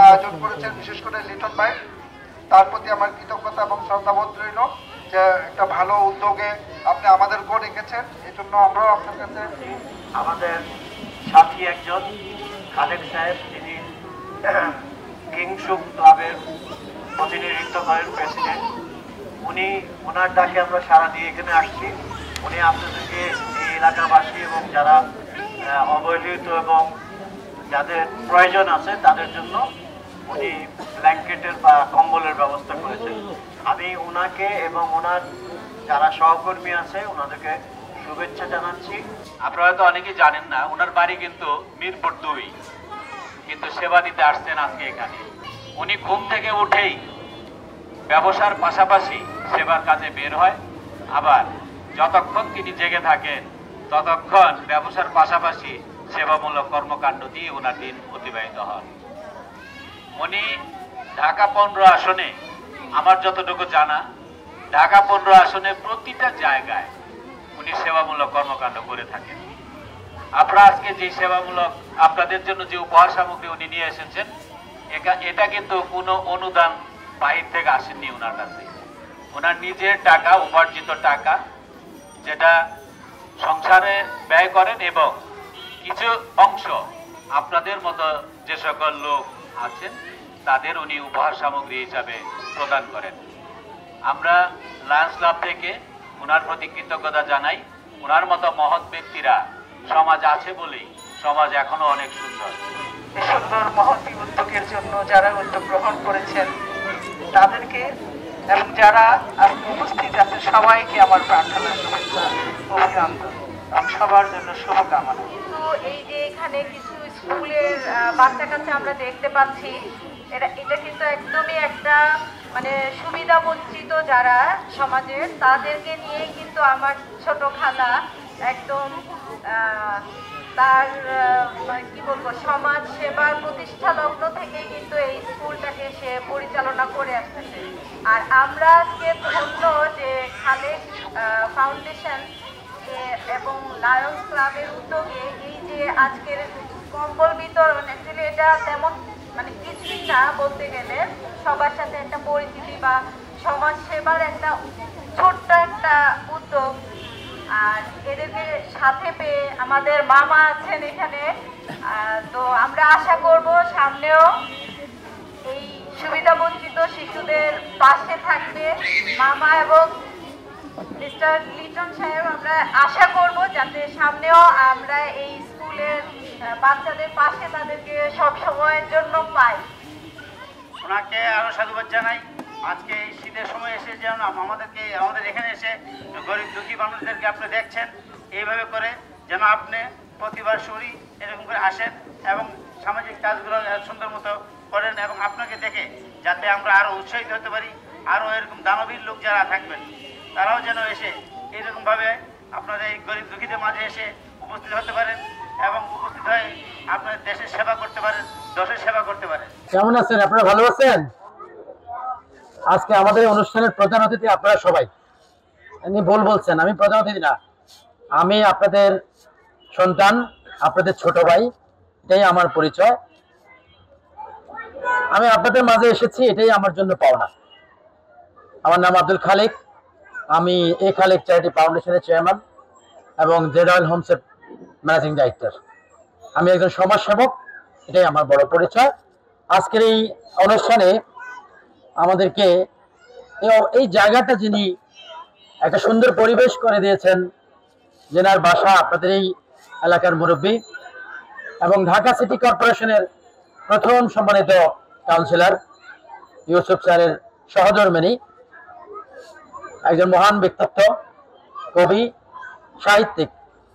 আয়োজন করেছেন, বিশেষ করে লিটন ভাই, তার প্রতি আমার কৃতজ্ঞতা এবং শ্রদ্ধাবোধ রইল যে একটা ভালো উদ্যোগে আপনি আমাদেরকেও রেখেছেন। এই জন্য আমরাও আপনার কাছে। আমাদের সাথী একজন খালেক সাহেব, যিনি কিংসুক ক্লাবের প্রতিনিধিত্ব করেন, প্রেসিডেন্ট। উনি ওনার ডাকে আমরা সারা দিয়ে এখানে আসছি। উনি আপনাদেরকে এই এলাকাবাসী এবং যারা অবহেলিত এবং যাদের প্রয়োজন আছে তাদের জন্য উনি ব্ল্যাঙ্কেটের বা কম্বলের ব্যবস্থা করেছেন। আমি ওনাকে এবং ওনার যারা সহকর্মী আছে ওনাদেরকে শুভেচ্ছা জানাচ্ছি। আপনারা হয়তো অনেকেই জানেন না, ওনার বাড়ি কিন্তু মিরপুর 2, কিন্তু সেবা দিতে আসছেন আজকে এখানে। উনি ঘুম থেকে উঠেই ব্যবসার পাশাপাশি সেবার কাজে বের হয়, আবার যতক্ষণ তিনি জেগে থাকেন ততক্ষণ ব্যবসার পাশাপাশি সেবামূলক কর্মকাণ্ড দিয়ে ওনার দিন অতিবাহিত হয়। উনি ঢাকা 15 আসনে, আমার যতটুকু জানা, ঢাকা 15 আসনে প্রতিটা জায়গায় উনি সেবামূলক কর্মকাণ্ড করে থাকেন। আপনারা আজকে যে সেবামূলক আপনাদের জন্য যে উপহার সামগ্রী উনি নিয়ে এসেছেন, এটা কিন্তু কোনো অনুদান বাহির থেকে আসেননি ওনার কাছে। ওনার নিজের টাকা, উপার্জিত টাকা, যেটা সংসারে ব্যয় করেন এবং কিছু অংশ আপনাদের মতো যে সকল লোক আছেন তাদের উনি উপহার সামগ্রী হিসাবে প্রদান করেন। আমরা লায়ন্স ক্লাব থেকে ওনার প্রতি কৃতজ্ঞতা জানাই। ওনার মতো মহৎ ব্যক্তিরা সমাজ আছে বলেই সমাজ এখনো অনেক সুন্দর। এই সুন্দর মহৎ উদ্যোগের জন্য যারা উদ্যোগ গ্রহণ করেছেন তাদেরকে এবং যারা উপস্থিত আছে সবাইকে আমার প্রার্থনা, শুভেচ্ছা, অভিনন্দন এবং সবার জন্য শুভকামনা। তো এই যে এখানে কিছু স্কুলের বাচ্চা কাচ্চা আমরা দেখতে পাচ্ছি, এটা কিন্তু একদমই একটা মানে সুবিধা বঞ্চিত যারা সমাজের, তাদেরকে নিয়ে কিন্তু আমার ছোট খালা একদম তার কি বলবো সমাজ সেবার প্রতিষ্ঠা লগ্ন থেকে কিন্তু এই স্কুলটাকে সে পরিচালনা করে আসতেছে। আর আমরা আজকে ধন্য যে খালেক ফাউন্ডেশন এবং লায়ন্স ক্লাবের উদ্যোগে এই যে আজকের কম্বল বিতরণ, অ্যাকচুয়ালি এটা তেমন মানে কিছুই না বলতে গেলে, সবার সাথে একটা পরিচিতি বা সমাজ সেবার একটা ছোট্ট একটা উদ্যোগ। আর এদেরকে সাথে পেয়ে আমাদের মামা আছেন এখানে, তো আমরা আশা করব সামনেও এই সুবিধা বঞ্চিত শিশুদের পাশে থাকবে মামা এবং মিস্টার লিটন সাহেব। আমরা আশা করব যাতে সামনেও আমরা এই স্কুলের বাচ্চাদের পাশে তাদেরকে সব সময়ের জন্য পাই। ওনাকে আরো সাধুবাদ জানাই। আজকে এই শীতের সময় এসে যেন আমাদের এখানে এসে গরিব দুঃখী মানুষদেরকে আপনি দেখছেন, এইভাবে করে যেন আপনি প্রতিবার শুরু এরকম করে আসেন এবং সামাজিক কাজগুলো সুন্দর মতো করেন, এবং আপনাকে দেখে যাতে আমরা আরও উৎসাহিত হতে পারি। আরও এরকম দানবীর লোক যারা থাকবেন তারাও যেন এসে এরকমভাবে আপনাদের এই গরিব দুঃখীদের মাঝে এসে উপস্থিত হতে পারেন এবং উপস্থিত হয়ে আপনাদের দেশের সেবা করতে পারেন, দশের সেবা করতে পারেন। কেমন আছেন আপনারা? ভালো আছেন? আজকে আমাদের অনুষ্ঠানের প্রধান অতিথি আপনারা সবাই। এমনি ভুল বলছেন, আমি প্রধান অতিথি না, আমি আপনাদের সন্তান, আপনাদের ছোট ভাই, এটাই আমার পরিচয়। আমি আপনাদের মাঝে এসেছি, এটাই আমার জন্য পাওনা। আমার নাম আব্দুল খালেক, আমি এ খালেক চ্যারিটি ফাউন্ডেশনের চেয়ারম্যান এবং জেড অয়েল হোমসের ম্যানেজিং ডাইরেক্টর। আমি একজন সমাজসেবক, এটাই আমার বড় পরিচয়। আজকের এই অনুষ্ঠানে আমাদেরকে এই জায়গাটা যিনি একটা সুন্দর পরিবেশ করে দিয়েছেন, যেনার বাসা আপনাদের এই এলাকার মুরব্বী এবং ঢাকা সিটি কর্পোরেশনের প্রথম সম্মানিত কাউন্সিলর ইউসুফ স্যারের সহধর্মিণী, একজন মহান ব্যক্তিত্ব, কবি, সাহিত্যিক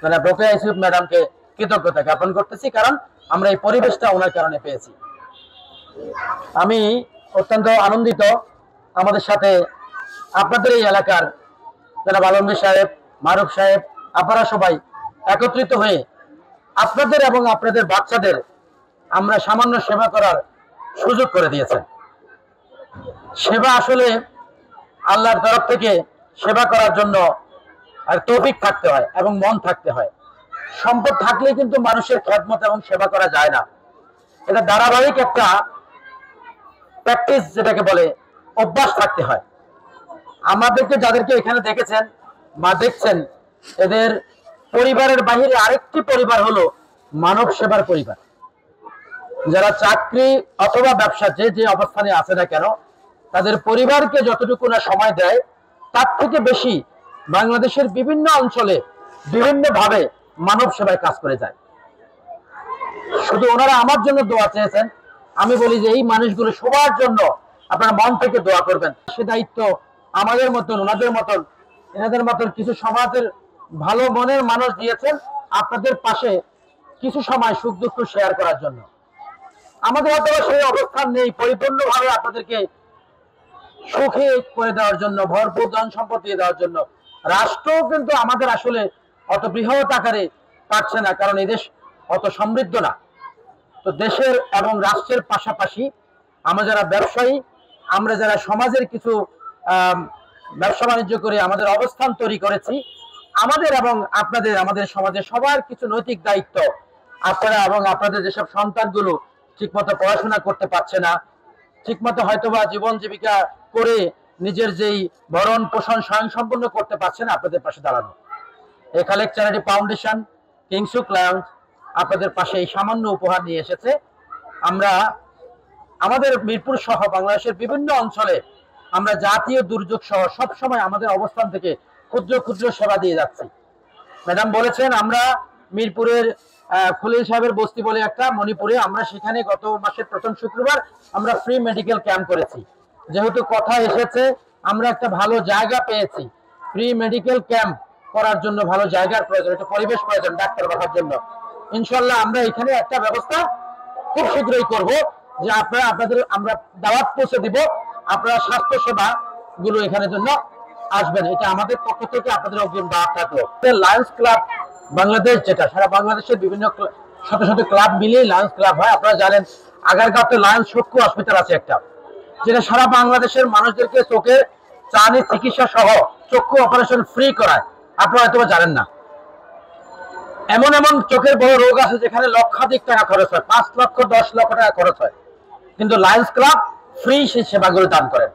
মানে রোকেয়া ইউসুফ ম্যাডামকে কৃতজ্ঞতা জ্ঞাপন করতেছি, কারণ আমরা এই পরিবেশটা ওনার কারণে পেয়েছি। আমি অত্যন্ত আনন্দিত আমাদের সাথে আপনাদের এই এলাকার যারা আলমগীর সাহেব, মারুফ সাহেব, আপনারা সবাই একত্রিত হয়ে আপনাদের এবং আপনাদের বাচ্চাদের আমরা সামান্য সেবা করার সুযোগ করে দিয়েছেন। সেবা আসলে আল্লাহর তরফ থেকে সেবা করার জন্য আর তৌফিক থাকতে হয় এবং মন থাকতে হয়। সম্পদ থাকলে কিন্তু মানুষের খেদমত এবং সেবা করা যায় না। এটা ধারাবাহিক একটা প্র্যাকটিস যেটাকে বলে অভ্যাস থাকতে হয়। আমাদেরকে যাদেরকে এখানে দেখেছেন বা দেখছেন, এদের পরিবারের বাহিরে আরেকটি পরিবার হলো মানব সেবার পরিবার। যারা চাকরি অথবা ব্যবসা যে অবস্থানে আছে না কেন, তাদের পরিবারকে যতটুকু না সময় দেয়, তার থেকে বেশি বাংলাদেশের বিভিন্ন অঞ্চলে বিভিন্নভাবে মানব সেবায় কাজ করে যায়। শুধু ওনারা আমার জন্য দোয়া চেয়েছেন, আমি বলি যে এই মানুষগুলো সবার জন্য আপনারা মন থেকে দোয়া করবেন। সে দায়িত্ব আমাদের মতন, ওনাদের মতন, এনাদের মতন কিছু সমাজের ভালো মনের মানুষ দিয়েছেন আপনাদের পাশে কিছু সময় সুখ দুঃখ শেয়ার করার জন্য। আমাদের হয়তো সেই অবস্থান নেই পরিপূর্ণভাবে আপনাদেরকে সুখী করে দেওয়ার জন্য, ভরপুর ধন সম্পদ দিয়ে দেওয়ার জন্য। রাষ্ট্র কিন্তু আমাদের আসলে অত বৃহৎ আকারে পারছে না, কারণ এই দেশ অত সমৃদ্ধ না। তো দেশের এবং রাষ্ট্রের পাশাপাশি আমরা যারা ব্যবসায়ী, আমরা যারা সমাজের কিছু ব্যবসা বাণিজ্য করে আমাদের অবস্থান তৈরি করেছি, আমাদের এবং আপনাদের, আমাদের সমাজে সবার কিছু নৈতিক দায়িত্ব। আপনারা এবং আপনাদের যেসব সন্তানগুলো ঠিকমতো পড়াশোনা করতে পারছে না, ঠিকমতো হয়তোবা জীবন জীবিকা করে নিজের যেই ভরণ পোষণ স্বয়ংসম্পূর্ণ করতে পারছে না, আপনাদের পাশে দাঁড়ানো। এই Khalek charity foundation, Kingshuk Lions আপনাদের পাশে এই সামান্য উপহার নিয়ে এসেছে। আমরা আমাদের মিরপুর সহ বাংলাদেশের বিভিন্ন অঞ্চলে আমরা জাতীয় দুর্যোগ সহ সবসময় আমাদের অবস্থান থেকে ক্ষুদ্র ক্ষুদ্র সেবা দিয়ে যাচ্ছি। ম্যাডাম বলেছেন আমরা মিরপুরের খলিল সাহেবের বস্তি বলে একটা মণিপুরে, আমরা সেখানে গত মাসের প্রথম শুক্রবার আমরা ফ্রি মেডিকেল ক্যাম্প করেছি। যেহেতু কথা এসেছে, আমরা একটা ভালো জায়গা পেয়েছি ফ্রি মেডিকেল ক্যাম্প করার জন্য। ভালো জায়গার প্রয়োজন, একটা পরিবেশ প্রয়োজন ডাক্তার রাখার জন্য। ইনশাল্লাহ আমরা এখানে একটা ব্যবস্থা খুব শীঘ্রই করব, যে আপনাদের আমরা দাওয়াত পৌঁছে দিব, আপনারা স্বাস্থ্য সেবা গুলো এখানের জন্য আসবেন। এটা আমাদের পক্ষ থেকে আপনাদের অগ্রিম দাওয়াত থাকলো। লায়ন্স ক্লাব বাংলাদেশ, যেটা সারা বাংলাদেশের বিভিন্ন শত শত ক্লাব মিলিয়ে লায়ন্স ক্লাব হয়। আপনারা জানেন আগারগাঁওতে লায়ন্স চক্ষু হসপিটাল আছে একটা, যেটা সারা বাংলাদেশের মানুষদেরকে চোখের চানি চিকিৎসা সহ চক্ষু অপারেশন ফ্রি করায়। আপনারা হয়তো জানেন না, এমন এমন চোখের বড় রোগ আছে যেখানে লক্ষাধিক টাকা খরচ হয়, 5 লক্ষ 10 লক্ষ টাকা খরচ হয়, কিন্তু লায়ন্স ক্লাব ফ্রি সেই সেবাগুলো দান করেন।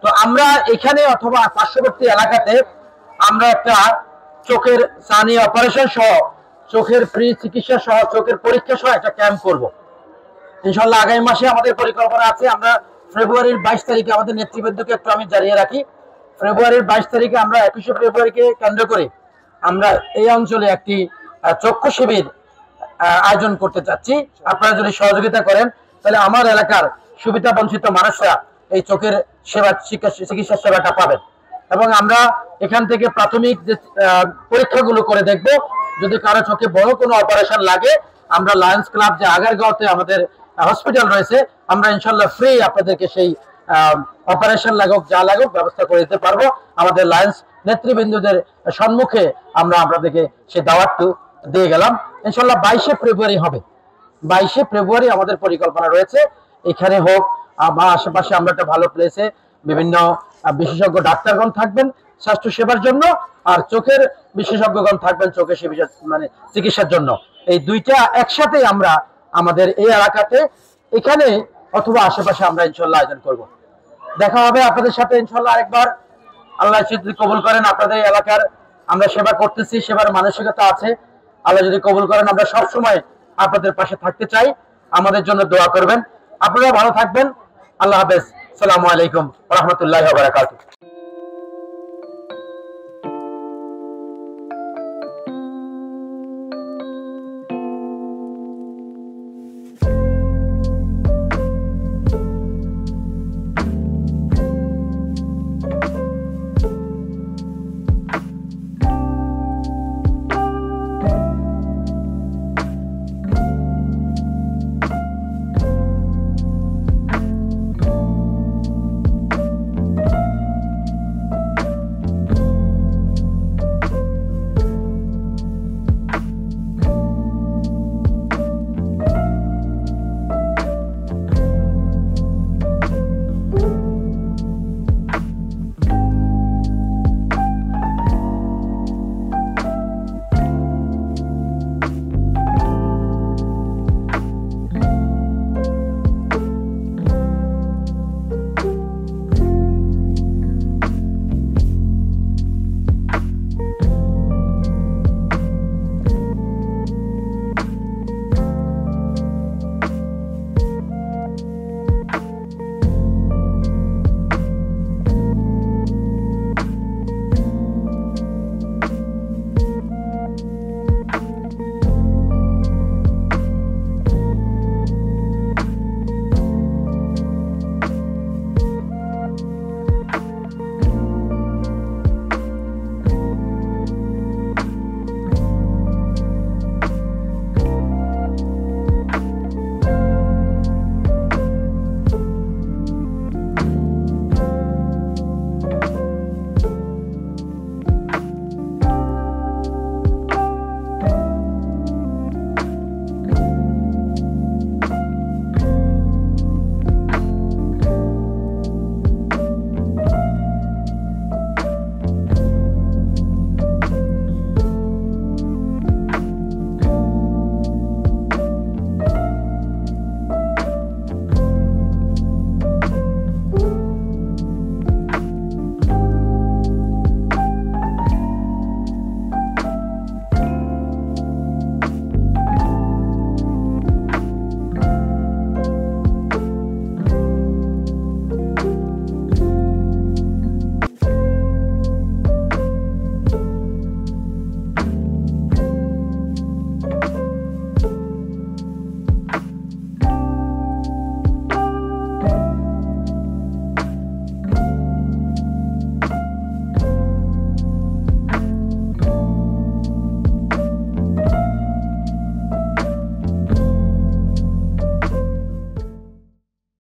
তো আমরা এখানে অথবা পার্শ্ববর্তী এলাকাতে আমরা একটা চোখের সানি অপারেশন সহ, চোখের ফ্রি চিকিৎসা সহ, চোখের পরীক্ষা সহ একটা ক্যাম্প করব। ইনশাল্লাহ আগামী মাসে আমাদের পরিকল্পনা আছে। আমরা ফেব্রুয়ারির 22 তারিখে, আমাদের নেতৃবৃন্দকে একটু আমি জানিয়ে রাখি, ফেব্রুয়ারির 22 তারিখে আমরা 21শে ফেব্রুয়ারিকে কেন্দ্র করে আমরা এই অঞ্চলে একটি চক্ষু শিবির আয়োজন করতে চাচ্ছি। আপনারা যদি সহযোগিতা করেন তাহলে আমার এলাকার সুবিধা বঞ্চিত মানুষরা এই চোখের সেবা, চিকিৎসা সেবাটা পাবেন। এবং আমরা এখান থেকে প্রাথমিক যে পরীক্ষাগুলো করে দেখব, যদি কারো চোখে বড় কোনো অপারেশন লাগে, আমরা লায়ন্স ক্লাব যে আগারগাঁওতে আমাদের হসপিটাল রয়েছে, আমরা ইনশাল্লাহ ফ্রি আপনাদেরকে সেই অপারেশন লাগুক যা লাগুক ব্যবস্থা করে দিতে পারবো। আমাদের লায়ন্স নেতৃবৃন্দদের সম্মুখে আমরা আপনাদেরকে সেই দাওয়াতটু দিয়ে গেলাম। ইনশাল্লাহ 22শে ফেব্রুয়ারি হবে। 22শে ফেব্রুয়ারি আমাদের পরিকল্পনা রয়েছে এখানে হোক বা আশেপাশে আমরা একটা ভালো প্লেসে বিভিন্ন বিশেষজ্ঞ ডাক্তারগণ থাকবেন স্বাস্থ্য সেবার জন্য, আর চোখের বিশেষজ্ঞগণ থাকবেন চোখের মানে চিকিৎসার জন্য। এই দুইটা একসাথে আমরা আমাদের এই এলাকাতে এখানে অথবা আশেপাশে আমরা ইনশাল্লাহ আয়োজন করব। দেখা হবে আপনাদের সাথে ইনশাল্লাহ আরেকবার। আল্লাহ যদি কবুল করেন, আপনাদের এলাকার আমরা সেবা করতেছি, সেবার মানসিকতা আছে। আল্লাহ যদি কবুল করেন, আমরা সব সময় আপনাদের পাশে থাকতে চাই। আমাদের জন্য দোয়া করবেন। আপনারা ভালো থাকবেন। আল্লাহ হাফেজ। আসসালামু আলাইকুম ওয়া রাহমাতুল্লাহি ওয়া বারাকাতুহু।